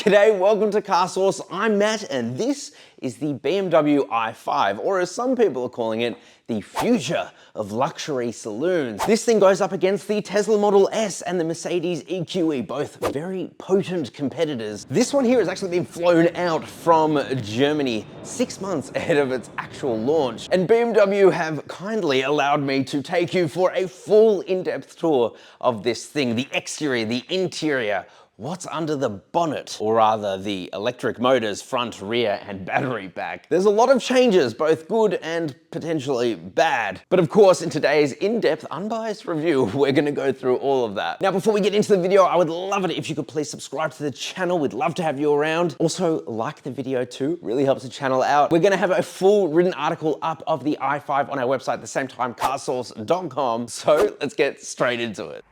G'day, welcome to CarSauce. I'm Matt and this is the BMW i5, or as some people are calling it, the future of luxury saloons. This thing goes up against the Tesla Model S and the Mercedes EQE, both very potent competitors. This one here has actually been flown out from Germany 6 months ahead of its actual launch. And BMW have kindly allowed me to take you for a full in-depth tour of this thing, the exterior, the interior, what's under the bonnet, or rather the electric motors, front, rear, and battery pack. There's a lot of changes, both good and potentially bad. But of course, in today's in-depth, unbiased review, we're gonna go through all of that. Now, before we get into the video, I would love it if you could please subscribe to the channel. We'd love to have you around. Also, like the video too, really helps the channel out. We're gonna have a full written article up of the i5 on our website at the same time, carsauce.com. So let's get straight into it.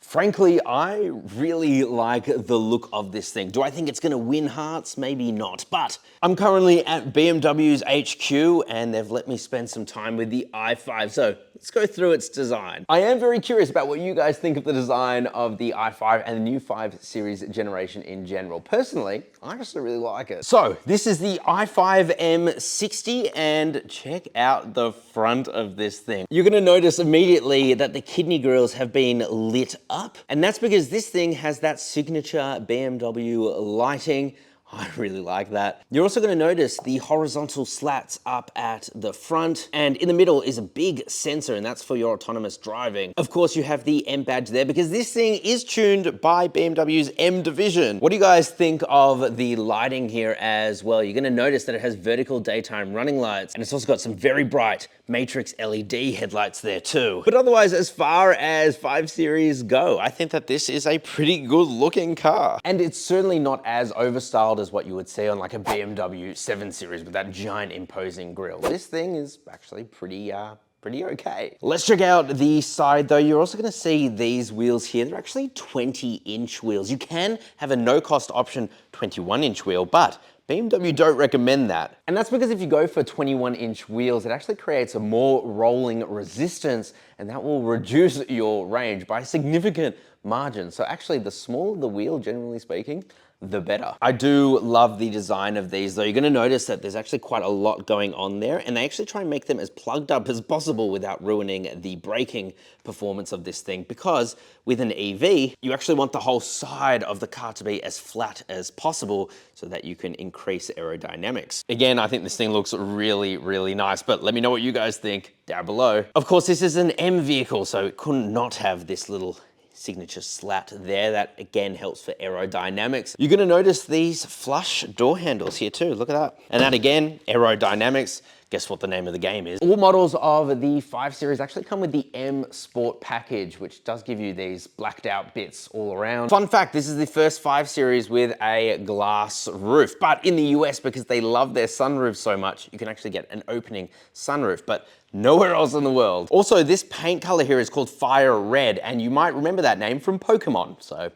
Frankly, I really like the look of this thing. Do I think it's gonna win hearts? Maybe not, but I'm currently at BMW's HQ and they've let me spend some time with the i5, so let's go through its design. I am very curious about what you guys think of the design of the i5 and the new 5 Series generation in general. Personally, I actually really like it. So, this is the i5 M60 and check out the front of this thing. You're gonna notice immediately that the kidney grills have been lit up. And that's because this thing has that signature BMW lighting. I really like that. You're also gonna notice the horizontal slats up at the front, and in the middle is a big sensor, and that's for your autonomous driving. Of course, you have the M badge there because this thing is tuned by BMW's M division. What do you guys think of the lighting here as well? You're gonna notice that it has vertical daytime running lights, and it's also got some very bright matrix LED headlights there too. But otherwise, as far as 5 Series go, I think that this is a pretty good looking car. And it's certainly not as overstyled as what you would see on like a BMW 7 Series with that giant imposing grille. This thing is actually pretty okay. Let's check out the side though. You're also gonna see these wheels here. They're actually 20-inch wheels. You can have a no-cost option 21-inch wheel, but BMW don't recommend that. And that's because if you go for 21-inch wheels, it actually creates a more rolling resistance, and that will reduce your range by a significant margin. So actually, the smaller the wheel, generally speaking, the better. I do love the design of these though. You're gonna notice that there's actually quite a lot going on there, and they actually try and make them as plugged up as possible without ruining the braking performance of this thing, because with an EV, you actually want the whole side of the car to be as flat as possible so that you can increase aerodynamics. Again, I think this thing looks really, really nice, but let me know what you guys think down below. Of course, this is an M vehicle, so it couldn't not have this little signature slat there. That again helps for aerodynamics. You're gonna notice these flush door handles here too, look at that. And that again, aerodynamics, guess what the name of the game is. All models of the 5 Series actually come with the M Sport package, which does give you these blacked out bits all around. Fun fact, this is the first 5 Series with a glass roof, but in the US, because they love their sunroof so much, you can actually get an opening sunroof, but nowhere else in the world. Also, this paint color here is called Fire Red, and you might remember that name from Pokemon, so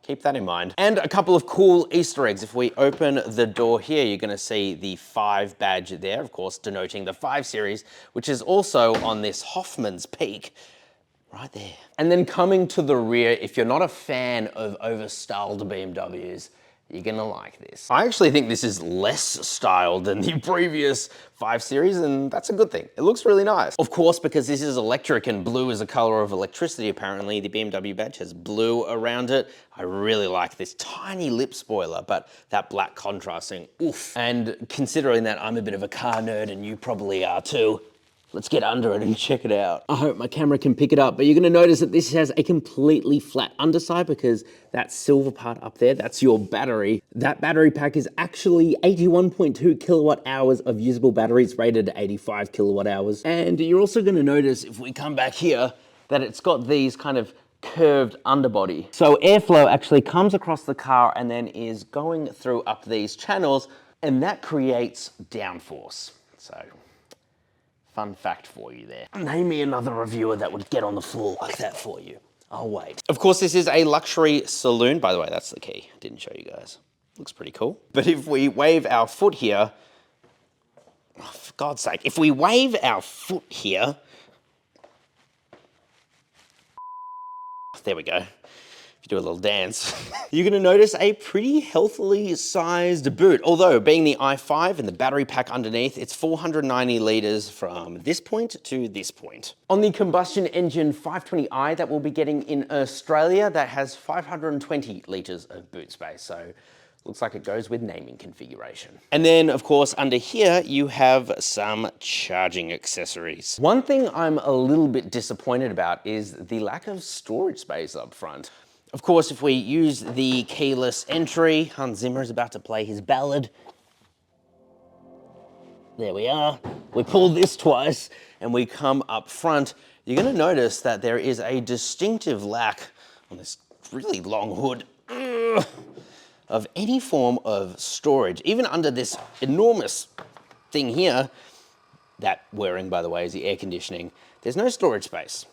keep that in mind. And a couple of cool Easter eggs. If we open the door here, you're gonna see the 5 badge there, of course, denoting the 5 Series, which is also on this Hoffman's Peak, right there. And then coming to the rear, if you're not a fan of overstyled BMWs, you're gonna like this. I actually think this is less styled than the previous 5 Series, and that's a good thing. It looks really nice. Of course, because this is electric and blue is a color of electricity, apparently, the BMW badge has blue around it. I really like this tiny lip spoiler, but that black contrasting, oof. And considering that I'm a bit of a car nerd and you probably are too, let's get under it and check it out. I hope my camera can pick it up, but you're gonna notice that this has a completely flat underside because that silver part up there, that's your battery. That battery pack is actually 81.2 kilowatt hours of usable batteries, rated at 85 kilowatt hours. And you're also gonna notice, if we come back here, that it's got these kind of curved underbody. So airflow actually comes across the car and then is going through up these channels, and that creates downforce. So, fun fact for you there. Name me another reviewer that would get on the floor like that for you. I'll wait. Of course, this is a luxury saloon. By the way, that's the key. Didn't show you guys. Looks pretty cool. But if we wave our foot here, oh, for God's sake, if we wave our foot here, there we go. If you do a little dance, you're gonna notice a pretty healthily sized boot. Although being the i5 and the battery pack underneath, it's 490 liters from this point to this point. On the combustion engine 520i that we'll be getting in Australia, that has 520 liters of boot space. So looks like it goes with naming configuration. And then of course under here you have some charging accessories. One thing I'm a little bit disappointed about is the lack of storage space up front. Of course, if we use the keyless entry, Hans Zimmer is about to play his ballad. There we are. We pull this twice and we come up front. You're gonna notice that there is a distinctive lack on this really long hood of any form of storage. Even under this enormous thing here, that whirring, by the way, is the air conditioning, there's no storage space.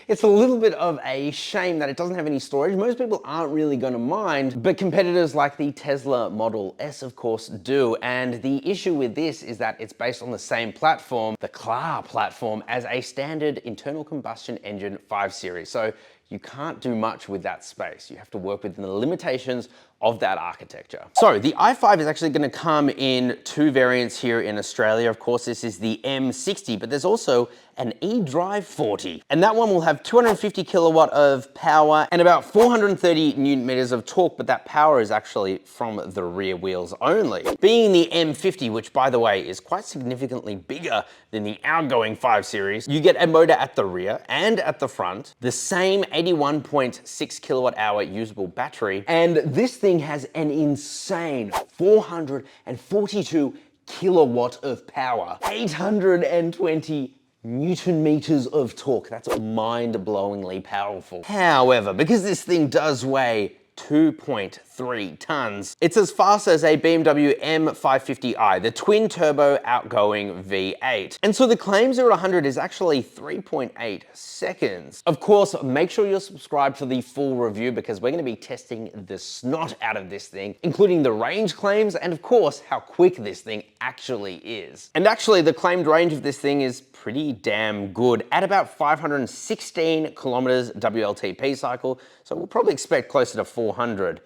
It's a little bit of a shame that it doesn't have any storage. Most people aren't really gonna mind, but competitors like the Tesla Model S, of course, do. And the issue with this is that it's based on the same platform, the CLA platform, as a standard internal combustion engine 5 Series. So you can't do much with that space. You have to work within the limitations of that architecture. So the i5 is actually gonna come in 2 variants here in Australia. Of course, this is the M60, but there's also an eDrive 40. And that one will have 250 kilowatt of power and about 430 newton meters of torque, but that power is actually from the rear wheels only. Being the M50, which by the way is quite significantly bigger than the outgoing 5 Series, you get a motor at the rear and at the front, the same 81.6 kilowatt hour usable battery, and this thing has an insane 442 kilowatt of power, 820 Newton meters of torque. That's mind-blowingly powerful. However, because this thing does weigh 2.3 tons. It's as fast as a BMW M550i, the twin turbo outgoing V8. And so the claim 0 to 100 is actually 3.8 seconds. Of course, make sure you're subscribed to the full review because we're gonna be testing the snot out of this thing, including the range claims and of course, how quick this thing actually is. And actually the claimed range of this thing is pretty damn good at about 516 kilometers WLTP cycle. So we'll probably expect closer to 400.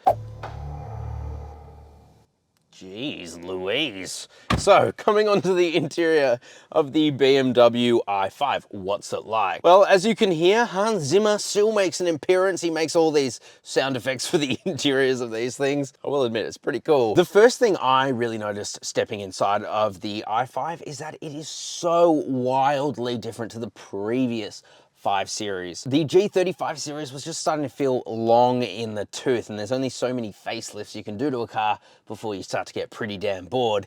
Jeez Louise. So coming onto the interior of the BMW i5, what's it like? Well, as you can hear, Hans Zimmer still makes an appearance. He makes all these sound effects for the interiors of these things. I will admit, it's pretty cool. The first thing I really noticed stepping inside of the i5 is that it is so wildly different to the previous 5 Series. The G35 Series was just starting to feel long in the tooth, and there's only so many facelifts you can do to a car before you start to get pretty damn bored.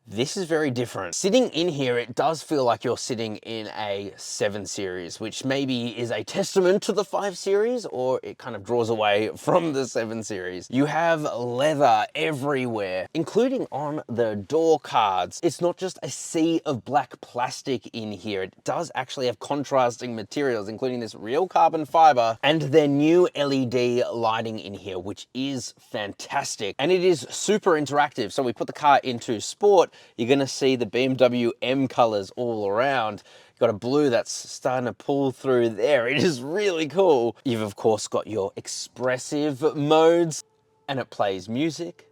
This is very different. Sitting in here, it does feel like you're sitting in a 7 Series, which maybe is a testament to the 5 Series, or it kind of draws away from the 7 Series. You have leather everywhere, including on the door cards. It's not just a sea of black plastic in here. It does actually have contrasting materials, including this real carbon fiber and their new LED lighting in here, which is fantastic. And it is super interactive. So we put the car into sport, you're gonna see the BMW M colors all around. You've got a blue that's starting to pull through there. It is really cool. You've of course got your expressive modes and it plays music.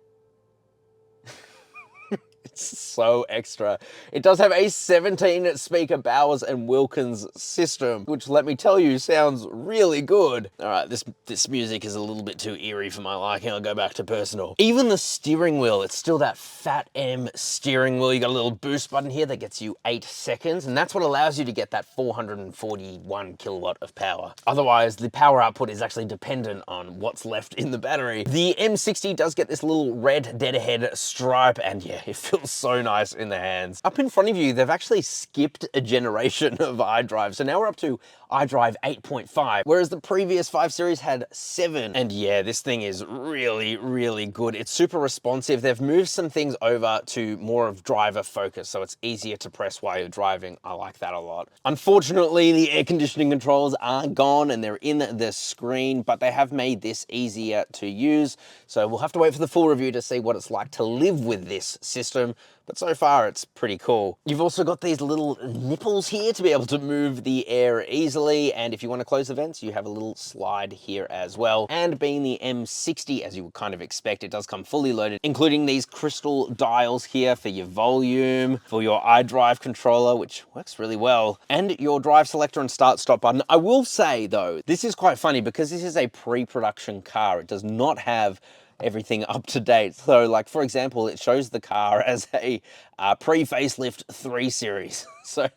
It's so extra. It does have a 17 speaker Bowers and Wilkins system, which let me tell you sounds really good. All right, this music is a little bit too eerie for my liking. I'll go back to personal. Even the steering wheel, it's still that Fat M steering wheel. You got a little boost button here that gets you 8 seconds, and that's what allows you to get that 441 kilowatt of power. Otherwise, the power output is actually dependent on what's left in the battery. The M60 does get this little red dead ahead stripe, and yeah, it feels so nice in the hands. Up in front of you, they've actually skipped a generation of iDrive. So now we're up to iDrive 8.5, whereas the previous 5 Series had 7. And yeah, this thing is really, really good. It's super responsive. They've moved some things over to more of driver focus, so it's easier to press while you're driving. I like that a lot. Unfortunately, the air conditioning controls are gone and they're in the screen, but they have made this easier to use. So we'll have to wait for the full review to see what it's like to live with this system. but so far it's pretty cool. You've also got these little nipples here to be able to move the air easily, and if you want to close the vents, you have a little slide here as well. And being the M60, as you would kind of expect, it does come fully loaded, including these crystal dials here for your volume, for your iDrive controller, which works really well, and your drive selector and start-stop button. I will say though, this is quite funny because this is a pre-production car. It does not have everything up to date. So like, for example, it shows the car as a pre-facelift 3 Series. So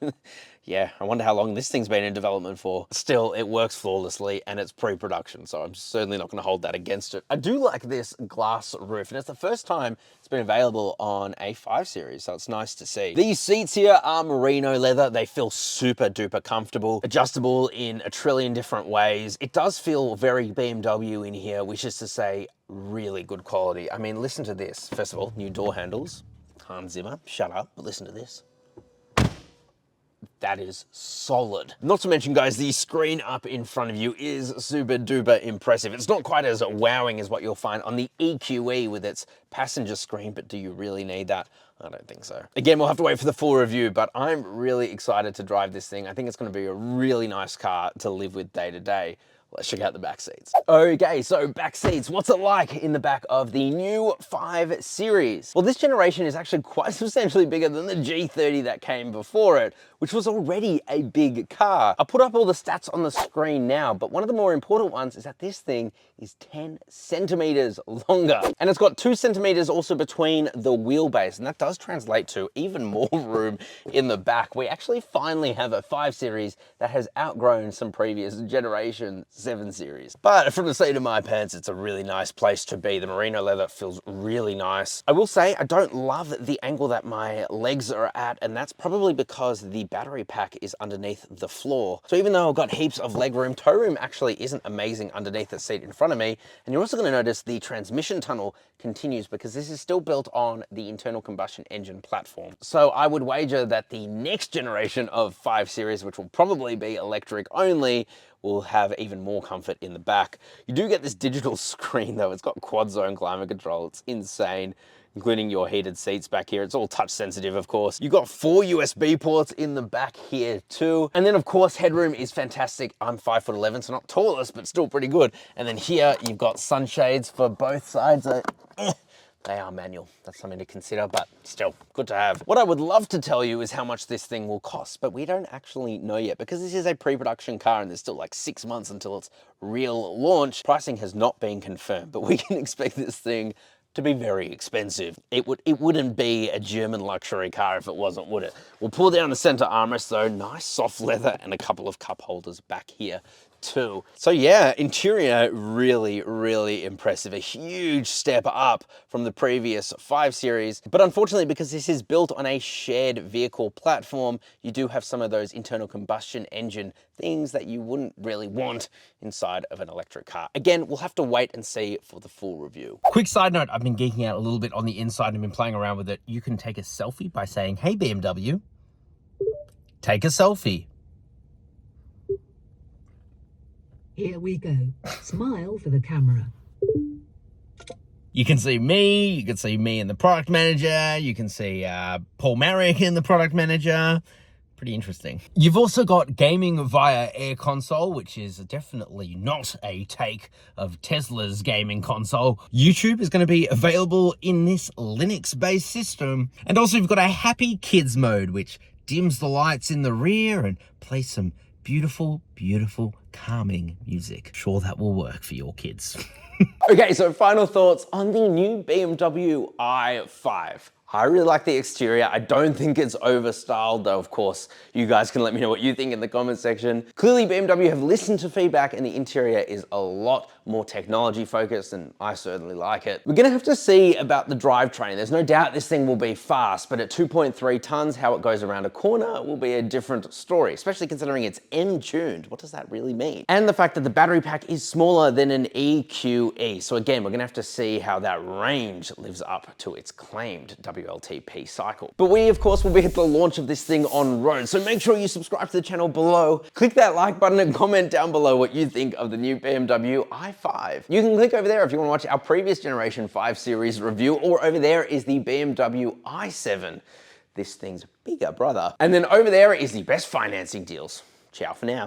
yeah, I wonder how long this thing's been in development for. Still, it works flawlessly and it's pre-production, so I'm certainly not gonna hold that against it. I do like this glass roof, and it's the first time it's been available on a 5 Series, so it's nice to see. These seats here are merino leather. They feel super duper comfortable, adjustable in a trillion different ways. It does feel very BMW in here, which is to say, really good quality. I mean, listen to this. First of all, new door handles. Hans Zimmer, shut up, but listen to this. That is solid. Not to mention, guys, the screen up in front of you is super duper impressive. It's not quite as wowing as what you'll find on the EQE with its passenger screen, but do you really need that? I don't think so. Again, we'll have to wait for the full review, but I'm really excited to drive this thing. I think it's gonna be a really nice car to live with day to day. Let's check out the back seats. Okay, so back seats. What's it like in the back of the new 5 Series? Well, this generation is actually quite substantially bigger than the G30 that came before it, which was already a big car. I'll put up all the stats on the screen now, but one of the more important ones is that this thing is 10 centimeters longer. And it's got 2 centimeters also between the wheelbase, and that does translate to even more room in the back. We actually finally have a 5 Series that has outgrown some previous generation 7 Series. But from the seat of my pants, it's a really nice place to be. The merino leather feels really nice. I will say I don't love the angle that my legs are at, and that's probably because the battery pack is underneath the floor. So even though I've got heaps of leg room, toe room actually isn't amazing underneath the seat in front of me. And you're also going to notice the transmission tunnel continues because this is still built on the internal combustion engine platform. So I would wager that the next generation of 5 Series, which will probably be electric only, will have even more comfort in the back. You do get this digital screen though. It's got quad zone climate control. It's insane, including your heated seats back here. It's all touch sensitive, of course. You've got 4 USB ports in the back here too. And then of course, headroom is fantastic. I'm 5'11", so not tallest, but still pretty good. And then here you've got sunshades for both sides. They are manual. That's something to consider, but still good to have. What I would love to tell you is how much this thing will cost, but we don't actually know yet because this is a pre-production car and there's still like 6 months until its real launch. Pricing has not been confirmed, but we can expect this thing to be very expensive. It wouldn't be a German luxury car if it wasn't, would it? We'll pull down the center armrest though, nice soft leather and a couple of cup holders back here too. So yeah, interior really, really impressive. A huge step up from the previous 5 Series. But unfortunately, because this is built on a shared vehicle platform, you do have some of those internal combustion engine things that you wouldn't really want inside of an electric car. Again, we'll have to wait and see for the full review. Quick side note, I've been geeking out a little bit on the inside and been playing around with it. You can take a selfie by saying, "Hey BMW, take a selfie." Here we go. Smile for the camera. You can see me, you can see me in the product manager, you can see Paul Marrick in the product manager. Pretty interesting. You've also got gaming via Air Console, which is definitely not a take of Tesla's gaming console. YouTube is going to be available in this Linux-based system. And also you've got a happy kids mode, which dims the lights in the rear and plays some beautiful, beautiful, calming music. Sure, that will work for your kids. Okay, so final thoughts on the new BMW i5. I really like the exterior. I don't think it's overstyled, though of course you guys can let me know what you think in the comment section. Clearly BMW have listened to feedback and the interior is a lot more technology focused and I certainly like it. We're gonna have to see about the drivetrain. There's no doubt this thing will be fast, but at 2.3 tons, how it goes around a corner will be a different story, especially considering it's M-tuned. What does that really mean? And the fact that the battery pack is smaller than an EQE. So again, we're gonna have to see how that range lives up to its claimed WLTP cycle. But we, of course, will be at the launch of this thing on road, so make sure you subscribe to the channel below, click that like button and comment down below what you think of the new BMW i5. You can click over there if you want to watch our previous Generation 5 Series review, or over there is the BMW i7. This thing's bigger brother. And then over there is the best financing deals. Ciao for now.